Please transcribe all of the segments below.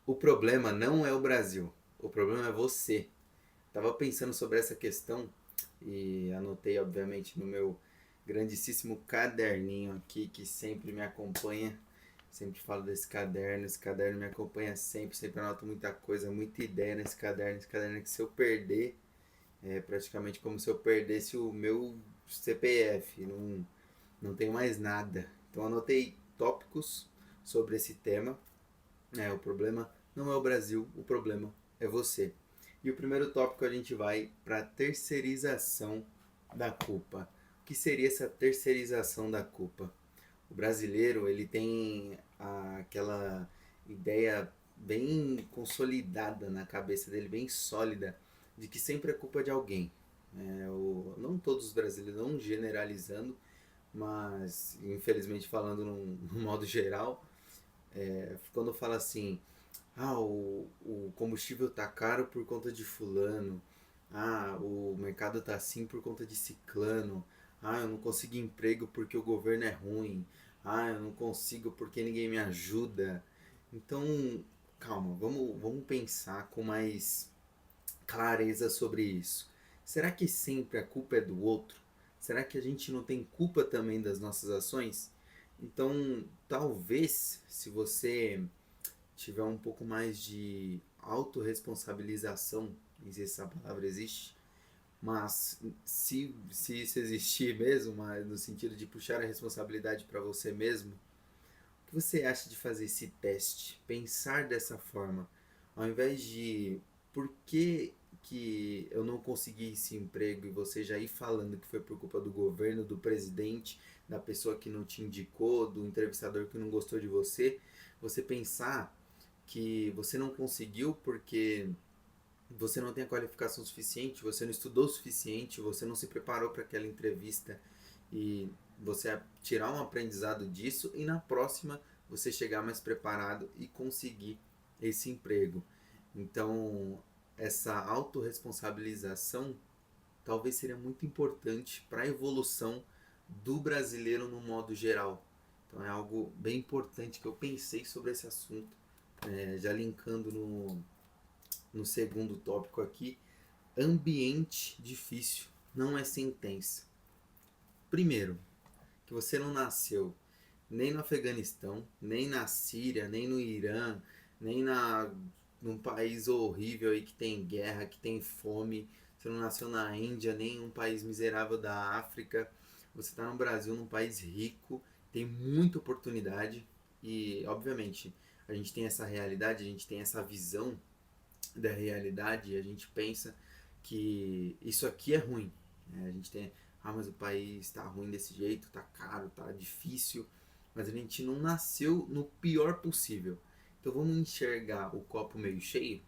O problema não é o Brasil, o problema é você. Tava pensando sobre essa questão e anotei, obviamente, no meu grandíssimo caderninho aqui que sempre me acompanha. Sempre falo desse caderno, esse caderno me acompanha sempre, sempre anoto muita coisa, muita ideia nesse caderno. Esse caderno é que se eu perder, é praticamente como se eu perdesse o meu CPF, não tenho mais nada. Então anotei tópicos sobre esse tema. O problema não é o Brasil, o problema é você. E o primeiro tópico a gente vai para a terceirização da culpa. O que seria essa terceirização da culpa? O brasileiro ele tem aquela ideia bem consolidada na cabeça dele, bem sólida, de que sempre é culpa de alguém. Não todos os brasileiros, não generalizando, mas infelizmente falando num modo geral, quando fala assim, o combustível tá caro por conta de fulano. O mercado tá assim por conta de ciclano. Eu não consigo emprego porque o governo é ruim. Eu não consigo porque ninguém me ajuda. Então, calma, vamos pensar com mais clareza sobre isso. Será que sempre a culpa é do outro? Será que a gente não tem culpa também das nossas ações? Então, talvez, se você tiver um pouco mais de autorresponsabilização, não sei se essa palavra existe, mas se isso existir mesmo, mas no sentido de puxar a responsabilidade para você mesmo, o que você acha de fazer esse teste? Pensar dessa forma, ao invés de por que eu não consegui esse emprego e você já ir falando que foi por culpa do governo, do presidente, da pessoa que não te indicou, do entrevistador que não gostou de você pensar que você não conseguiu porque você não tem a qualificação suficiente, você não estudou o suficiente, você não se preparou para aquela entrevista e você tirar um aprendizado disso e na próxima você chegar mais preparado e conseguir esse emprego. Então, essa autorresponsabilização talvez seria muito importante para a evolução do brasileiro no modo geral. Então é algo bem importante que eu pensei sobre esse assunto, já linkando no segundo tópico aqui, ambiente difícil não é sentença. Primeiro, que você não nasceu nem no Afeganistão, nem na Síria, nem no Irã, nem num país horrível aí que tem guerra, que tem fome. Você não nasceu na Índia, nem em um país miserável da África. Você está no Brasil, num país rico, tem muita oportunidade e, obviamente, a gente tem essa realidade, a gente tem essa visão da realidade e a gente pensa que isso aqui é ruim. A gente tem, mas o país está ruim desse jeito, está caro, está difícil, mas a gente não nasceu no pior possível. Então vamos enxergar o copo meio cheio.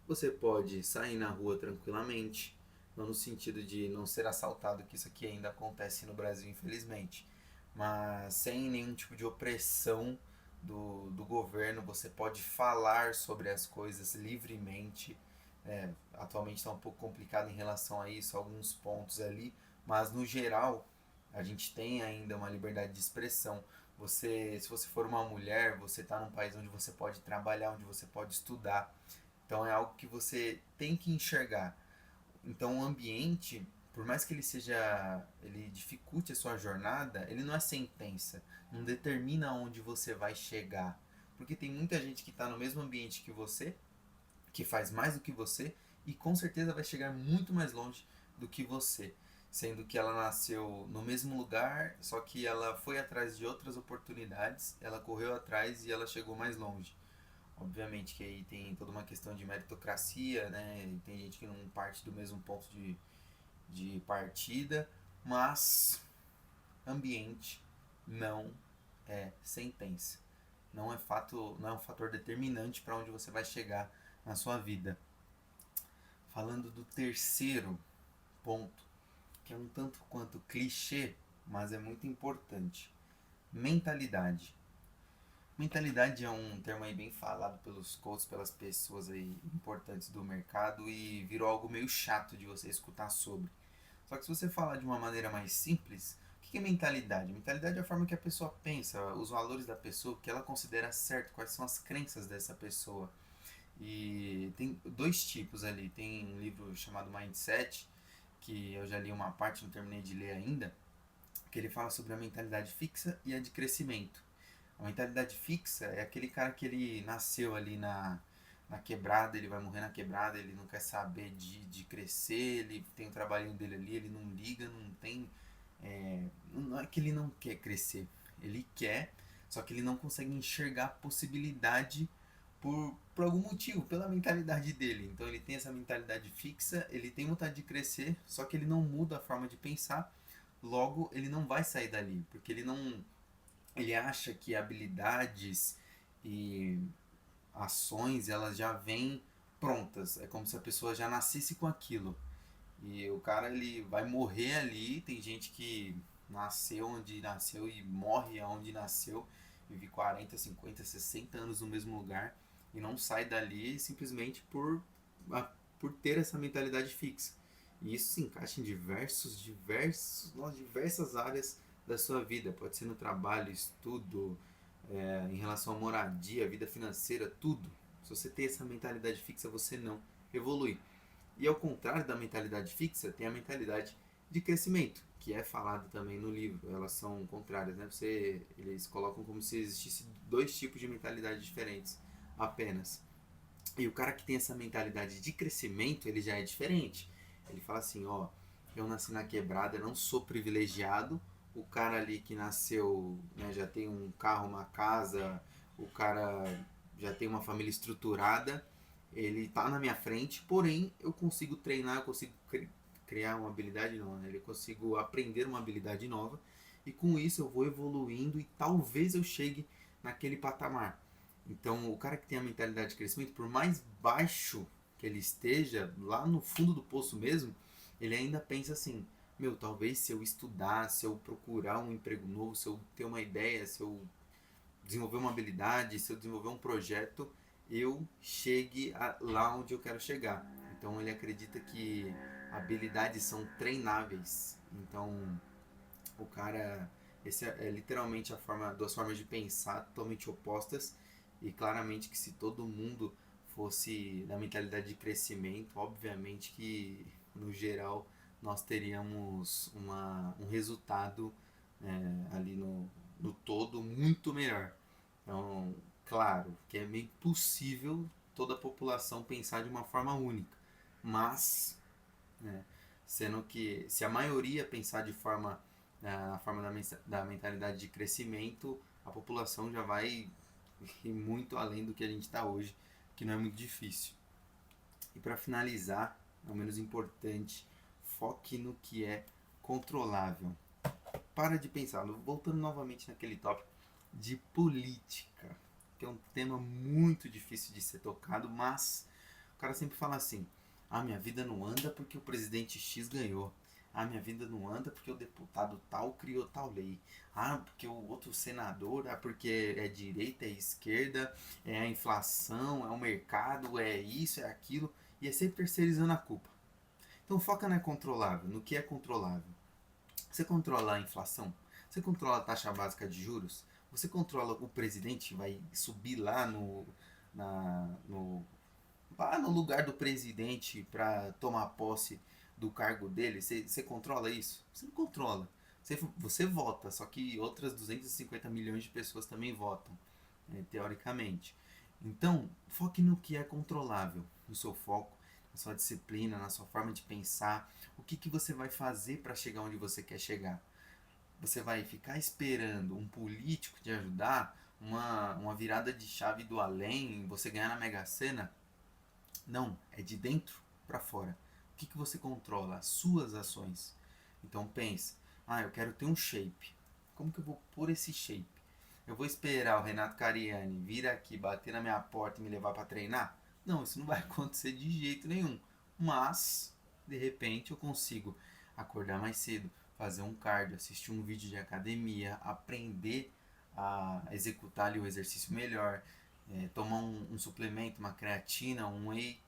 Você pode sair na rua tranquilamente, não no sentido de não ser assaltado, que isso aqui ainda acontece no Brasil, infelizmente, mas sem nenhum tipo de opressão do governo. Você pode falar sobre as coisas livremente. Atualmente está um pouco complicado em relação a isso, alguns pontos ali, mas no geral a gente tem ainda uma liberdade de expressão. Se você for uma mulher, você está num país onde você pode trabalhar, onde você pode estudar. Então é algo que você tem que enxergar. Então o ambiente, por mais que ele dificulte a sua jornada, ele não é sentença, não determina onde você vai chegar. Porque tem muita gente que está no mesmo ambiente que você, que faz mais do que você e com certeza vai chegar muito mais longe do que você, sendo que ela nasceu no mesmo lugar, só que ela foi atrás de outras oportunidades, ela correu atrás e ela chegou mais longe. Obviamente que aí tem toda uma questão de meritocracia, né? E tem gente que não parte do mesmo ponto de partida, mas ambiente não é sentença. Não é um fator determinante para onde você vai chegar na sua vida. Falando do terceiro ponto, que é um tanto quanto clichê, mas é muito importante. Mentalidade. Mentalidade é um termo aí bem falado pelos coaches, pelas pessoas aí importantes do mercado e virou algo meio chato de você escutar sobre. Só que se você falar de uma maneira mais simples, o que é mentalidade? Mentalidade é a forma que a pessoa pensa, os valores da pessoa, o que ela considera certo, quais são as crenças dessa pessoa. E tem dois tipos ali. Tem um livro chamado Mindset, que eu já li uma parte, não terminei de ler ainda, que ele fala sobre a mentalidade fixa e a de crescimento. A mentalidade fixa é aquele cara que ele nasceu ali na quebrada, ele vai morrer na quebrada, ele não quer saber de crescer, ele tem o trabalhinho dele ali, ele não liga, não tem. Não é que ele não quer crescer, ele quer, só que ele não consegue enxergar a possibilidade por algum motivo, pela mentalidade dele. Então ele tem essa mentalidade fixa, ele tem vontade de crescer, só que ele não muda a forma de pensar, logo ele não vai sair dali, porque ele acha que habilidades e ações elas já vêm prontas. É como se a pessoa já nascesse com aquilo. E o cara ele vai morrer ali. Tem gente que nasceu onde nasceu e morre onde nasceu, vive 40, 50, 60 anos no mesmo lugar e não sai dali simplesmente por ter essa mentalidade fixa. E isso se encaixa em diversas áreas da sua vida. Pode ser no trabalho, estudo, em relação à moradia, vida financeira, tudo. Se você tem essa mentalidade fixa, você não evolui. E ao contrário da mentalidade fixa, tem a mentalidade de crescimento, que é falado também no livro. Elas são contrárias, né? Eles colocam como se existisse dois tipos de mentalidade diferentes apenas. E o cara que tem essa mentalidade de crescimento, ele já é diferente. Ele fala assim, ó, eu nasci na quebrada, não sou privilegiado. O cara ali que nasceu, né, já tem um carro, uma casa, o cara já tem uma família estruturada, ele tá na minha frente, porém eu consigo treinar, eu consigo criar uma habilidade nova, né? Eu consigo aprender uma habilidade nova e com isso eu vou evoluindo e talvez eu chegue naquele patamar. Então, o cara que tem a mentalidade de crescimento, por mais baixo que ele esteja, lá no fundo do poço mesmo, ele ainda pensa assim: meu, talvez se eu estudar, se eu procurar um emprego novo, se eu ter uma ideia, se eu desenvolver uma habilidade, se eu desenvolver um projeto, eu chegue lá onde eu quero chegar. Então, ele acredita que habilidades são treináveis. Então, o cara, esse é literalmente duas formas de pensar totalmente opostas e claramente que se todo mundo fosse da mentalidade de crescimento, obviamente que no geral nós teríamos um resultado ali no todo muito melhor. Então, claro que é meio impossível toda a população pensar de uma forma única, mas né, sendo que se a maioria pensar de forma na forma da mentalidade de crescimento, a população já vai ir muito além do que a gente está hoje, que não é muito difícil. E para finalizar, não menos importante, foque no que é controlável. Para de pensar, voltando novamente naquele tópico de política, que é um tema muito difícil de ser tocado, mas o cara sempre fala assim: ah, minha vida não anda porque o presidente X ganhou. Ah, minha vida não anda porque o deputado tal criou tal lei. Ah, porque o outro senador, ah, porque é direita, é esquerda, é a inflação, é o mercado, é isso, é aquilo. E é sempre terceirizando a culpa. Então foca no controlável, no que é controlável. Você controla a inflação? Você controla a taxa básica de juros? Você controla o presidente vai subir lá na, no, lá no lugar do presidente para tomar posse do cargo dele? Você controla isso? Você não controla. Você vota, só que outras 250 milhões de pessoas também votam, teoricamente. Então, foque no que é controlável, no seu foco, na sua disciplina, na sua forma de pensar, o que você vai fazer para chegar onde você quer chegar. Você vai ficar esperando um político te ajudar, uma virada de chave do além, você ganhar na Mega Sena? Não, é de dentro para fora. O que você controla? As suas ações. Então pense, ah, eu quero ter um shape. Como que eu vou pôr esse shape? Eu vou esperar o Renato Cariani vir aqui, bater na minha porta e me levar para treinar? Não, isso não vai acontecer de jeito nenhum. Mas, de repente, eu consigo acordar mais cedo, fazer um cardio, assistir um vídeo de academia, aprender a executar ali o exercício melhor, tomar um suplemento, uma creatina, um whey.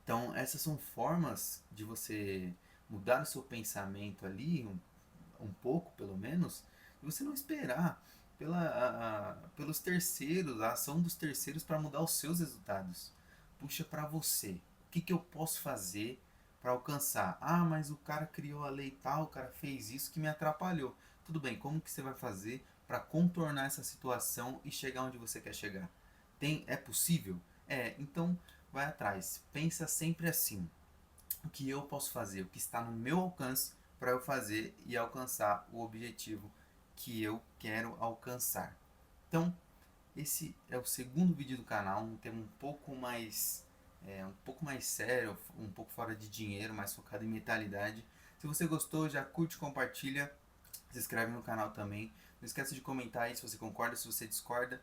Então, essas são formas de você mudar o seu pensamento ali, um pouco pelo menos, e você não esperar pelos terceiros, a ação dos terceiros para mudar os seus resultados. puxa para você. O que eu posso fazer para alcançar? Ah, mas o cara criou a lei tal, o cara fez isso que me atrapalhou. Tudo bem, como que você vai fazer para contornar essa situação e chegar onde você quer chegar? É possível? Então vai atrás. Pensa sempre assim: o que eu posso fazer, o que está no meu alcance para eu fazer e alcançar o objetivo que eu quero alcançar. Então, esse é o segundo vídeo do canal, um tema um pouco mais sério, um pouco fora de dinheiro, mais focado em mentalidade. Se você gostou, já curte, compartilha, se inscreve no canal também. Não esqueça de comentar aí se você concorda, se você discorda.